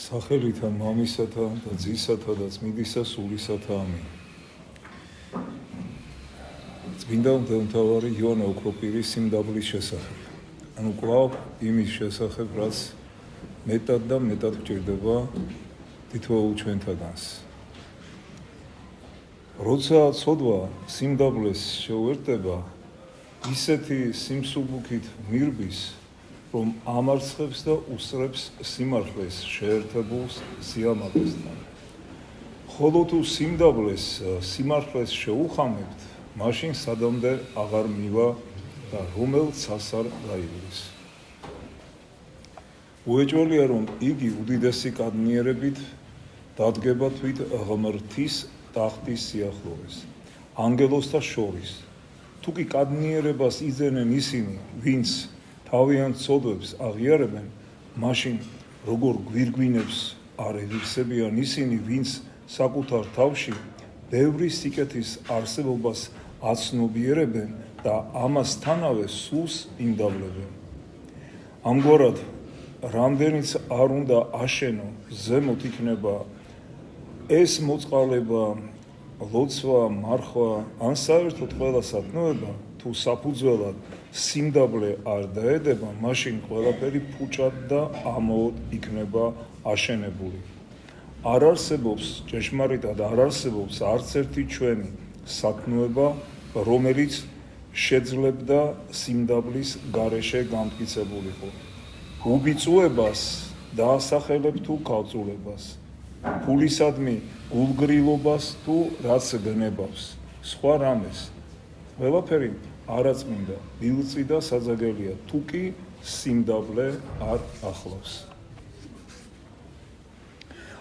სახელითა მამისათა და ძისათა და წმინდისა სულისათა ამინ. წმინდა მღვდელმთავარი იოანე ოქროპირის სიმდაბლის შესახებ. ანუ კვლავ იმის შესახებ, რაც მეტად და მეტად გვჭირდება თითოეულ ჩვენთაგანს. როცა ცოდვა სიმდაბლეს შეუერთდება, ისეთი სიმსუბუქით მირბის, რომ ამარცხებს და უსწრებს სიმართლეს შეერთებულ სიამაყესთან. ხოლო თუ სიმდაბლეს სიმართლეს შეუხამებთ, მაშინ სადამდე აღარ მივა და რომელ ცას არ გაივლის. უეჭველია, რომ იგი უდიდესი კადნიერებით დადგება თვით ღმრთის ტახტის სიახლოვეს, ანგელოსთა შორის. თუ კი კადნიერებას იძენენ ისინი, ვინც თავიანთ ცოდვებს აღიარებენ, მაშინ როგორ გვირგვინებს არ ევიხსებიან ისინი, ვინც საკუთარ თავში ბევრი სიკეთის არსებობას აცნობიერებენ და ამასთანავე სულს იმდაბლებენ. ამგვარად, რამდენიც არ უნდა აშენო, ზემოთ იქნება ეს მოწყალება, ლოცვა, მარხვა, ან საერთოდ ყველა სათნოება, თუ საფუძველად სიმდაბლე არ დაედება, მაშინ ყველაფერი ფუჭად და ამაოდ იქნება აშენებული. არ არსებობს, ჭეშმარიტად არ არსებობს არც ერთი ჩვენი სათნოება, რომელიც შეძლებდა სიმდაბლის გარეშე გამტკიცებულიყო. უბიწუებას დაასახელებ თუ ქალწულებას, ფულისადმი გულგრილობას თუ რაც გნებავს, სხვა რამეს. ყველაფერი არაწმინდა, დილწი და საძაგელია, თუ კი სიმდაბლე არ ახლავს.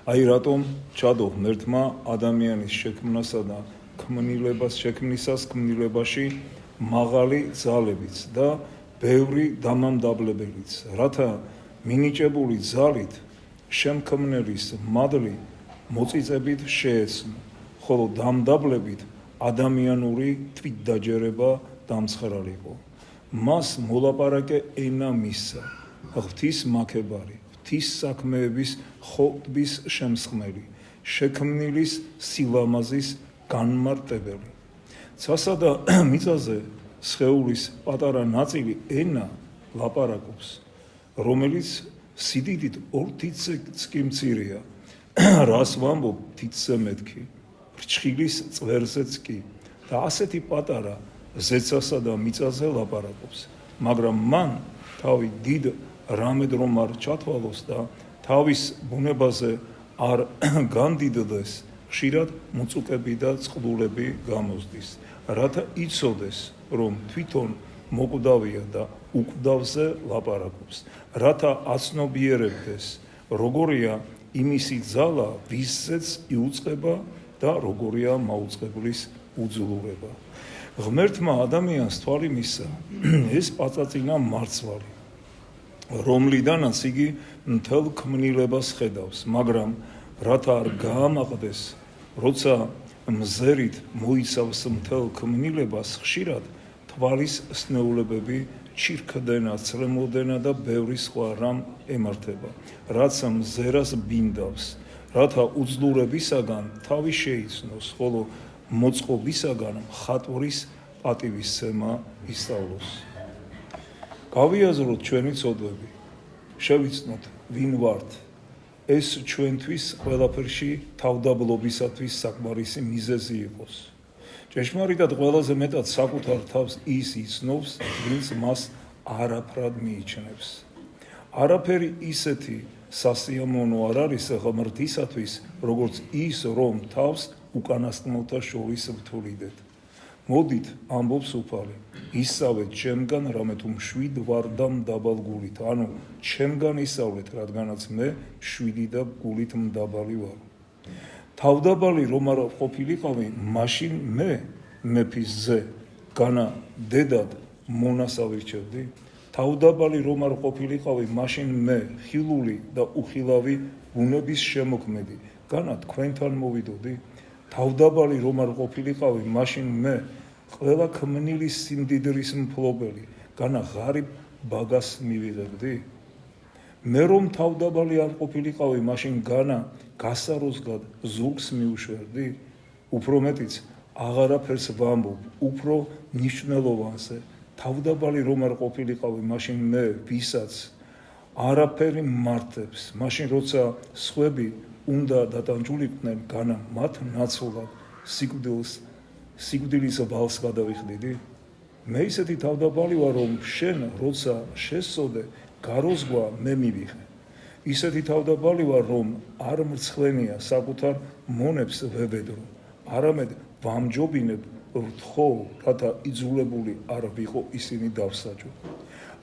აი რატომ ჩადო ღმერთმა ადამიანის შექმნასა და შექმნისას ქმნილებაში მაღალი ძალებიც და ბევრი დამამდაბლებელიც, რათა მინიჭებული ძალით შემქმნელის მადლი მოწიწებით შეეცნო, ხოლო დამდაბლებით ადამიანური თვითდაჯერება დამცხრალიყო. მას მოლაპარაკე ენა მისცა, ღვთის მაქებარი, ღვთის საქმეების ხოტბის შემსხმელი, შექმნილის სილამაზის განმარტებელი. ცასა და მიწაზე სხეულის პატარა ნაწილი ენა ლაპარაკობს, რომელიც სიდიდით 2 თითს კი მცირეა, რას ვამბობ თითზე მეთქი, ფრჩხილის წვერზეც კი და ასეთი პატარა ზეცასა და მიწაზე ლაპარაკობს, მაგრამ მან თავი დიდ რამედ რომ არ ჩათვალოს და თავის ბუნებაზე არ განდიდდეს, ხშირად მუწუკები და წყლულები გამოსდის, რათა იცოდეს, რომ თვითონ მოკვდავია და უკვდავზე ლაპარაკობს, რათა აცნობიერებდეს, როგორია იმისი ძალა, ვისზეც იუწყება და როგორია მაუწყებლის უძლურება. ღმერთმა ადამიანს თვალი მისცა, ეს პაწაწინა მარცვალი, რომლიდანაც იგი მთელ ქმნილებას ხედავს, მაგრამ რათა არ გაამაყდეს, როცა მზერით მოიცავს მთელ ქმნილებას, ხშირად თვალის სნეულებები ჩირქდენა, ცრემლდენა და ბევრი სხვა რამ ემართება, რაც მზერას ბინდავს, რათა უძლურებისაგან თავი შეიცნოს, ხოლო მოწყობისაგან მხატვრის პატივისცემა ისწავლოს. გავიაზროთ ჩვენი ცოდვები, შევიცნოთ ვინ ვართ, ეს ჩვენთვის ყველაფერში თავდაბლობისათვის საკმარისი მიზეზი იყოს. ჭეშმარიტად ყველაზე მეტად საკუთარ თავს ის იცნობს, ვინც მას არაფრად მიიჩნევს. არაფერი ისეთი სასიამოვნო არ არის ღმრთისათვის, როგორც ის, რომ თავს უკანასკნელთა შორის ვთვლიდეთ. მოდით, ამბობს უფალი, ისწავლეთ ჩემგან, რამე თუ მშვიდ ვარ და მდაბალ გულით, ანუ ჩემგან ისწავლეთ, რადგანაც მე მშვიდი და გულით მდაბალი ვარ. თავდაბალი რომ არ ყოფილიყავი, მაშინ მე მეფის ძე, განა დედად მონას ავირჩევდი. თავდაბალი რომ არ ყოფილიყავი, მაშინ მე ხილული და უხილავი ბუნების შემოქმედი, განა თქვენთან მოვიდოდი. თავდაბალი რომ არ ყოფილიყავი, მაშინ მე ყველა ქმნილის სიმდიდრის მფლობელი, განა ღარიბ ბაგას მივიღებდი. მე რომ თავდაბალი არ ყოფილიყავი, მაშინ განა გასაროსგად ზურგს მიუშვერდი, უფრო მეტიც აღარაფერს ვამბობ, უფრო მნიშვნელოვანზე, თავდაბალი რომ არ ყოფილიყავი, მაშინ მე ვისაც არაფერი მართებს, მაშინ როცა სხვები უნდა დატანჯულიყვნენ, განა მათ ნაცვლად სიკვდილის ვალს გადავიხდიდი. მე ისეთი თავდაბალი ვარ, რომ შენ როცა შესწოდე, გაროზღვა მე მივიღე. ისეთი თავდაბალი ვარ, რომ არ მრცხვენია საკუთარ მონებს ვებედრო, არამედ ვამჯობინებ ვთხოვ, რათა იძულებული არ ვიყო ისინი დავსაჯო.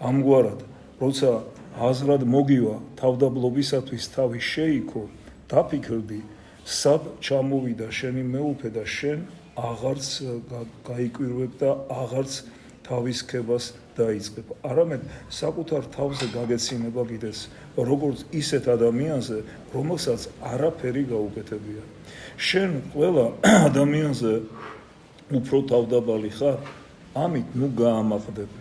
ამგვარად, როცა აზრად მოგივა თავდაბლობისათვის თავი შეიქო, დაფიქრდი, სად ჩამოვიდა შენი მეუფე და შენ აღარც გაიკვირვებ და აღარც თავის ქებას დაიწყებ. არამედ საკუთარ თავზე გაგეცინება კიდეც, როგორც ისეთ ადამიანზე, რომელსაც არაფერი გაუკეთებია. შენ ყველა ადამიანზე უფრო თავდაბალი ხარ, ამით ნუ გაამაყდები.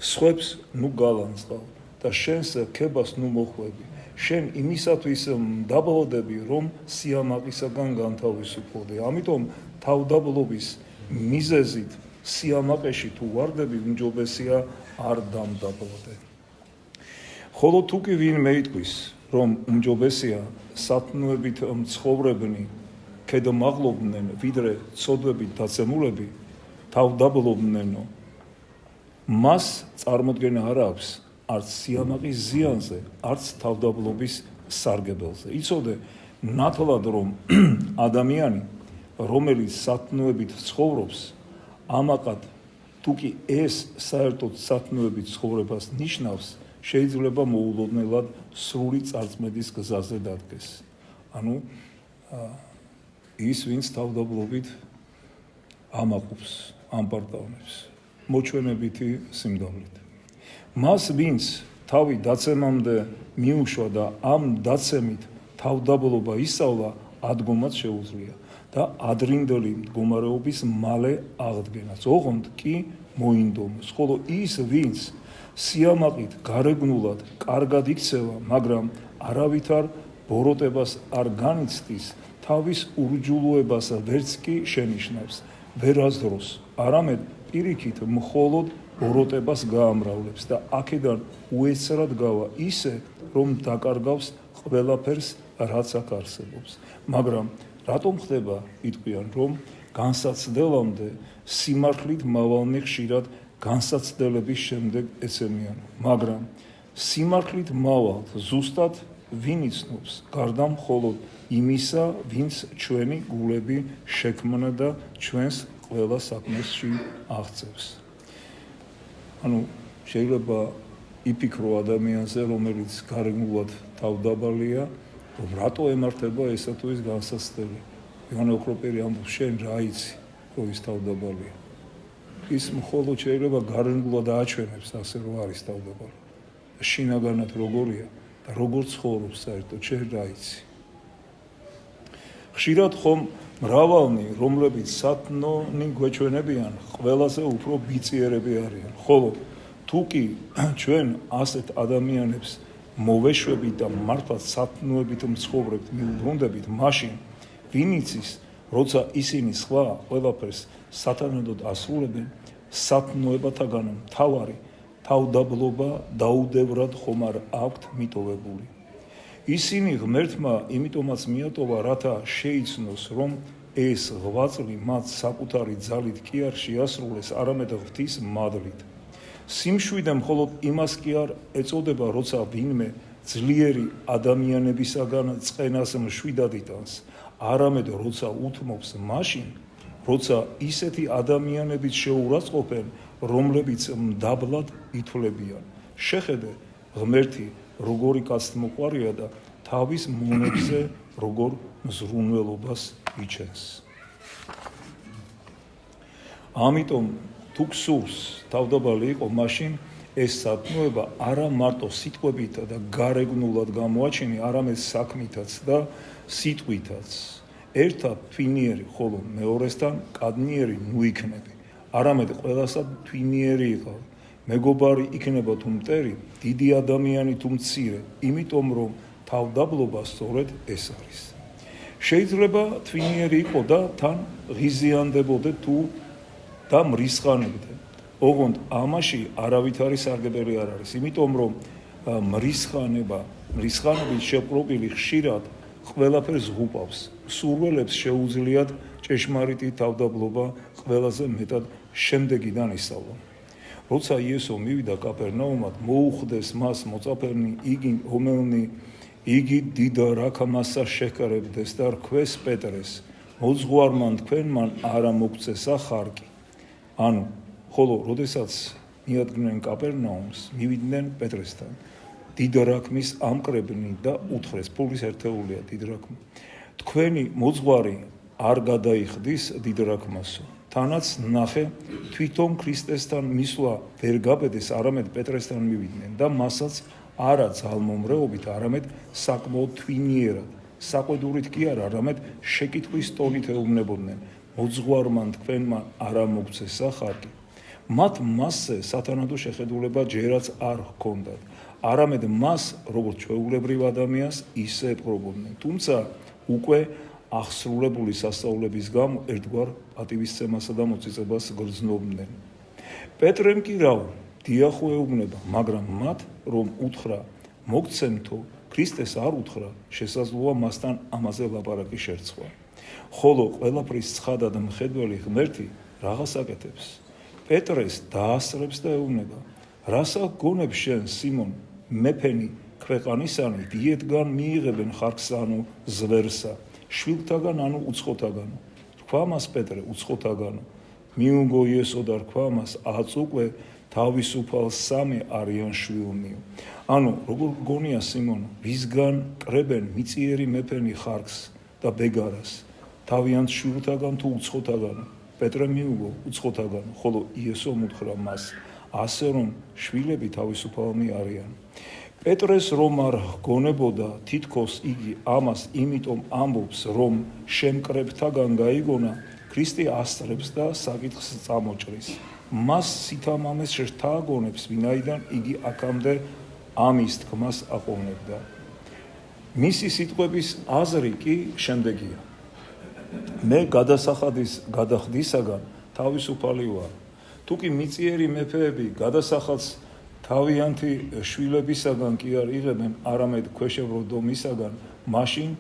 სხვებს ნუ გალანძღავ და შენს ქებას ნუ მოხვები. შენ იმისათვის დაბალოდები, რომ სიამაყისაგან განთავისუფლდე. ამიტომ თავდაბლობის მიზეზით სიამაყეში თუ ვარდები, უმჯობესია არ დამდაბლოდე. ხოლო თუ კი ვინმე იტყვის, რომ უმჯობესია სათნოებით მცხოვრებნი ქედმაღლობდნენ, ვიდრე ცოდვებით დაცემულები თავდაბლობნენო, მას წარმოდგენა არ აქვს არც სიამაყის ზიანზე, არც თავდაბლობის სარგებელზე. იცოდე ნათლად, რომ ადამიანი, რომელიც სათნოებით ცხოვრობს, ამაყად თუ კი ეს საერთოდ სათნოებით ცხოვრებას ნიშნავს, შეიძლება მოულოდნელად სრული წარწმედის გზაზე დადგეს. ანუ ის, ვინც თავდაბლობით ამაყობს, ამპარტავნებს, მოჩვენებითი სიმდაბლით. მას, ვინც თავი დაცემამდე მიუშვა და ამ დაცემით თავდაბლობა ისწავლა, ადგომაც შეუძლია და ადრინდელი მდგომარეობის მალე აღდგენაც. ოღონდ კი მოინდომოს. ხოლო ის, ვინც სიამაყით გარეგნულად კარგად იქცევა, მაგრამ არავითარ ბოროტებას არ განიცდის, თავის ურჯულოებას ვერც კი შენიშნავს, ვერასდროს, არამედ პირიქით მხოლოდ ბოროტებას გაამრავლებს და აქედან უეცრად გავა ისე, რომ დაკარგავს ყველაფერს, რაც აქ არსებობს. მაგრამ რატომ ხდება, იტყვიან, რომ განსაცდელამდე სიმართლით მავალნი ხშირად განსაცდელების შემდეგ ეცემიან, მაგრამ სიმართლით მავალთ ზუსტად ვინ იცნობს, გარდა მხოლოდ იმისა, ვინც ჩვენი გულები შექმნა და ჩვენს ყველა საქმესში აღწევს. ანუ შეიძლება იფიქრო ადამიანზე, რომელიც გარეგნულად თავდაბალია, რომ რატო ემართება ესა თუ ის განსაცდელი. ივანე ოქროპირი ამბობს, შენ რა იცი, რომ ის თავდაბალია. ის მხოლოდ შეიძლება გარეგნულად აჩვენებს ასე, რომ არის თავდაბალი. შინაგანად როგორია და როგორ ცხოვრობს საერთოდ, შენ რა იცი. ხშირად ხომ მრავალნი, რომლებიც სათნონი გვეჩვენებიან, ყველაზე უფრო ბიწიერები არიან. ხოლო თუ კი ჩვენ ასეთ ადამიანებს მოვეშვებით და მართლაც სათნოებით მცხოვრებთ, მიუბრუნდებით, მაშინ ვინ იცის, როცა ისინი სხვა ყველაფერს სათანადოდ ასრულებენ, სათნოებათაგან მთავარი თავდაბლობა დაუდევრად ხომ არ აქვთ მიტოვებული. ისინი ღმერთმა იმიტომაც მიატოვა, რათა შეიცნოს, რომ ეს ღვაწლი მათ საკუთარი ძალით კი არ შეასრულეს, არამედ ღვთის მადლით. სიმშვიდე მხოლოდ იმას კი არ ეწოდება, როცა ვინმე ძლიერი ადამიანებისაგან წყენას მშვიდად იტანს, არამედ როცა უთმობს მაშინ, როცა ისეთი ადამიანებით შეურაცხყოფენ, რომლებიც მდაბლად ითვლებიან. შეხედე, ღმერთი როგორი კაცთმოყვარია და თავის მონებზე როგორ მზრუნველობას იჩენს. ამიტომ თუ გსურს თავდაბალი იყო, მაშინ ეს სათნოება არა მარტო სიტყვებით და გარეგნულად გამოაჩინე, არამედ საქმითაც და სიტყვითაც. ერთად თვინიერი, ხოლო მეორესთან კადნიერი ნუ იქნები, არამედ ყველასად თვინიერი იყავ. მეგობარი იქნება თუ მტერი, დიდი ადამიანი თუ მცირე, იმიტომ რომ თავდაბლობა სწორედ ეს არის. შეიძლება თვინიერი იყო და თან ღიზიანდებოდე თუ და მრისხანებდე. ოღონდ ამაში არავითარი სარგებელი არ არის, იმიტომ რომ მრისხანებით შეპყრობილი ხშირად ყველაფერს ღუპავს. სურველებს შეუძლიათ ჭეშმარიტი თავდაბლობა ყველაზე მეტად შემდეგიდან ისწავლა. როცა იესო მივიდა კაპერნაუმად, მოუხდეს მას მოწაფენი იგი დიდ რაქამასა შეჰკრებდეს და რქვეს პეტრეს, მოძღვარმა თქვენმან არა მოგწესა ხარკი. ანუ, ხოლო როდესაც მიადგნენ კაპერნაუმს, მივიდნენ პეტრესთან. დიდ რაქმის ამკრებნი და უთხრეს, ფულის ერთეულია დიდ რაქმა. თქვენი მოძღვარი არ გადაიხდის დიდ რაქმასო. თანაც ნახე, თვითონ ქრისტესთან მისვლა ვერ გაბედეს, არამედ პეტრესთან მივიდნენ და მასაც არა ძალმომრეობით, არამედ საკმაოდ თვინიერად, საყვედურით კი არა, არამედ შეკითხვის ტონით ეუბნებოდნენ, მოძღვარმა თქვენმა არა მოგწესა ხარკი. მათ მასზე სათანადო შეხედულება ჯერაც არ ჰქონდათ, არამედ მას, როგორც ჩვეულებრივ ადამიანს, ისე ეპყრობოდნენ. თუმცა უკვე აღსრულებული სასწაულების გამო ერთგვარ პატივისცემასა და მოწიწებას გრძნობდნენ. პეტრემ კი რავ, დიახო ეუბნება, მაგრამ მათ რომ უთხრა მოგცემთო, ქრისტეს არ უთხრა, შესაძლოა მასთან ამაზე ლაპარაკი შერწყვა. ხოლო ყველაფრის ცხადად მხედველი ღმერთი რაღაც აკეთებს. პეტრეს დაასწრებს და ეუბნება, რასა გონებს შენ, სიმონ, მეფენი ქვეყანისანი, დიეთგან მიიღებენ ხარკს ანუ ზვერსა, შვილთაგან ანუ უცხოთაგანო. რქვა მას პეტრე უცხოთაგანო. მიუნგო იესო და რქვა მას აწუყვე თავისუფალ სამი არიან შვილნიო. ანუ როგორ გონია სიმონო, ვისგან კრებენ მიწიერი მეფენი ხარკს და ბეგარას, თავიანთ შვილთაგან თუ უცხოთაგანო. პეტრე მიუგო უცხოთაგანო, ხოლო იესო უთხრა მას, ასე რომ შვილები თავისუფალნი არიან. პეტრეს რომ არ გონებოდა, თითქოს იგი ამას იმიტომ ამბობს, რომ შემკრებთაგან გაიგონა, ქრისტე ასწრებს და საკითხს წამოჭრის. მას სითამამეს შთააგონებს, ვინაიდან იგი აქამდე ამის თქმას აყოვნებდა. მისი სიტყვების აზრი კი შემდეგია. მე გადასახადისაგან თავისუფალი ვარ. თუ კი მიწიერი მეფეები გადასახადს თავიანთი შვილებისაგან კი არ იღებენ, არამედ ქვეშევრდომისაგან, მაშინ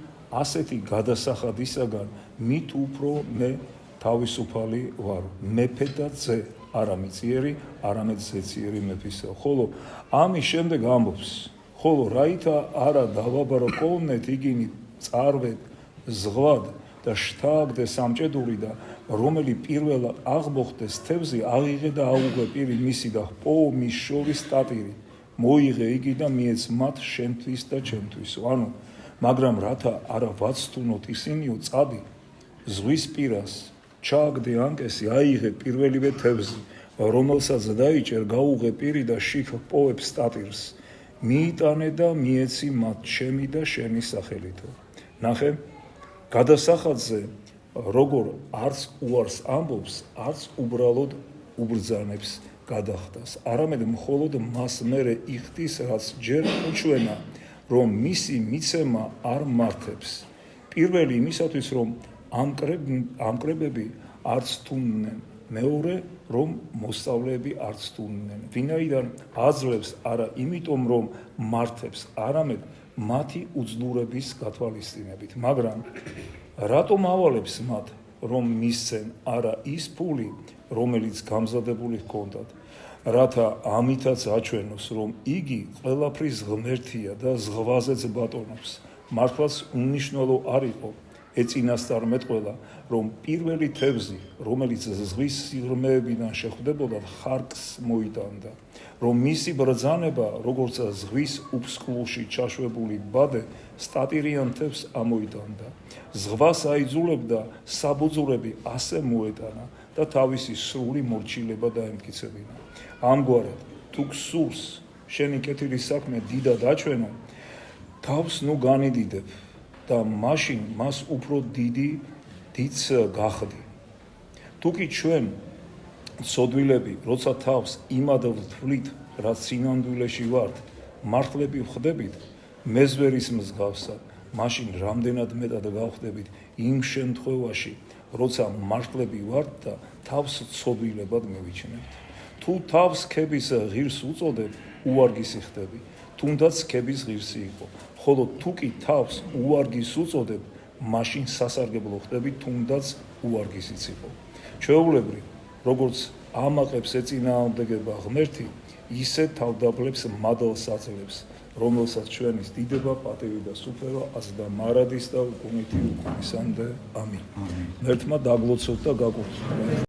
ასეთი გადასახადისაგან მით უფრო მე თავისუფალი ვარ. მეფე და ძე, არა მიწიერი, არამედ ზეციერი მეფისა. ხოლო ამის შემდეგ ამბობს, ხოლო რაითა არა დავაბრკოვნეთ იგინი წარვეთ ზღვად და შთააგდე სამჭედური და რომელი პირველ აღმოხდეს თევზი, აღიღე და აუღე პირი მისი და პოო მის შორის სტატირი, მოიღე იგი და მიეც მათ შენთვის და ჩემთვისო. ანუ, მაგრამ რათა არა ვაცთუნოთ ისინიო, წადი ზღვის პირას, ჩააგდე ანკესი, აიღე პირველივე თევზი, რომელსაც დაიჭერ, გაუღე პირი და შიქ პოებ სტატირს, მიიტანე და მიეცი მათ ჩემი და შენი სახელითო. ნახე, გადასახადზე როგორ არც უარს ამბობს, არც უბრალოდ უბრძანებს გადახდას, არამედ მხოლოდ მას მერე იხდის, რაც ჯერ უჩვენა, რომ მისი მიცემა არ მართებს. პირველი იმისათვის, რომ ამკრებები არც თუნდნენ, მეორე, რომ მოსწავლეები არც თუნდნენ. ვინაიდან აძლევს არა იმიტომ, რომ მართებს, არამედ მათი უძლურების გათვალისწინებით. მაგრამ რატომ ავალებს მათ, რომ მისცენ არა ის ფული, რომელიც გამზადებული ჰქონდათ, რათა ამითაც აჩვენოს, რომ იგი ყველაფრის ღმერთია და ზღვაზეც ბატონობს. მართლაც უნიშნელო არ იყო ეწინასწარმეტყველა, რომ პირველი თევზი, რომელიც ზღვის სიღრმეებიდან შეხვდებოდა, ხარკს მოიტანდა, რომ მისი ბრძანება, როგორც ზღვის უფსკვლუში ჩაშვებული ბადე, სტატირიან თევზს ამოიტანდა. ზღვას აიძულებდა საბუძურები ასე მოეტანა და თავისი სრული მორჩილება დაემტკიცებინა. ამგვარად, თუ გსურს შენი კეთილი საქმე დიდად აჩვენო, თავს ნუ განიდიდებ და მაშინ მას უფრო დიდიც გახდი. თუ კი ჩვენ სოდვილები, როცა თავს იმად ვთვლით, რაც სინამდვილეში ვართ, მართლები ვხდებით, მეზვერის მსგავსად, მაშინ რამდენად მეტად გავხდებით იმ შემთხვევაში, როცა მართლები ვართ და თავს სოდვილებად მივიჩნევთ. თუ თავს ქების ღირს უწოდებ, უვარგისი ხდები, თუნდაც ქების ღირსი იყო. ხოლო თუ კი თავს უვარგის უწოდებ, მაშინ სასარგებლო ხდები, თუნდაც უვარგისიც იყო. ჩვეულებრივ, როგორც ამაყებს ეწინააღმდეგება ღმერთი, ისე თავდაბლებს მადლს აძლევს, რომელსაც ჩვენის დიდება, პატივი და სუფერო აზდა მარადის და უკუნითი უკუნისამდე. ამინ. ღმერთმა დაგლოცოთ და გაკურთხოთ.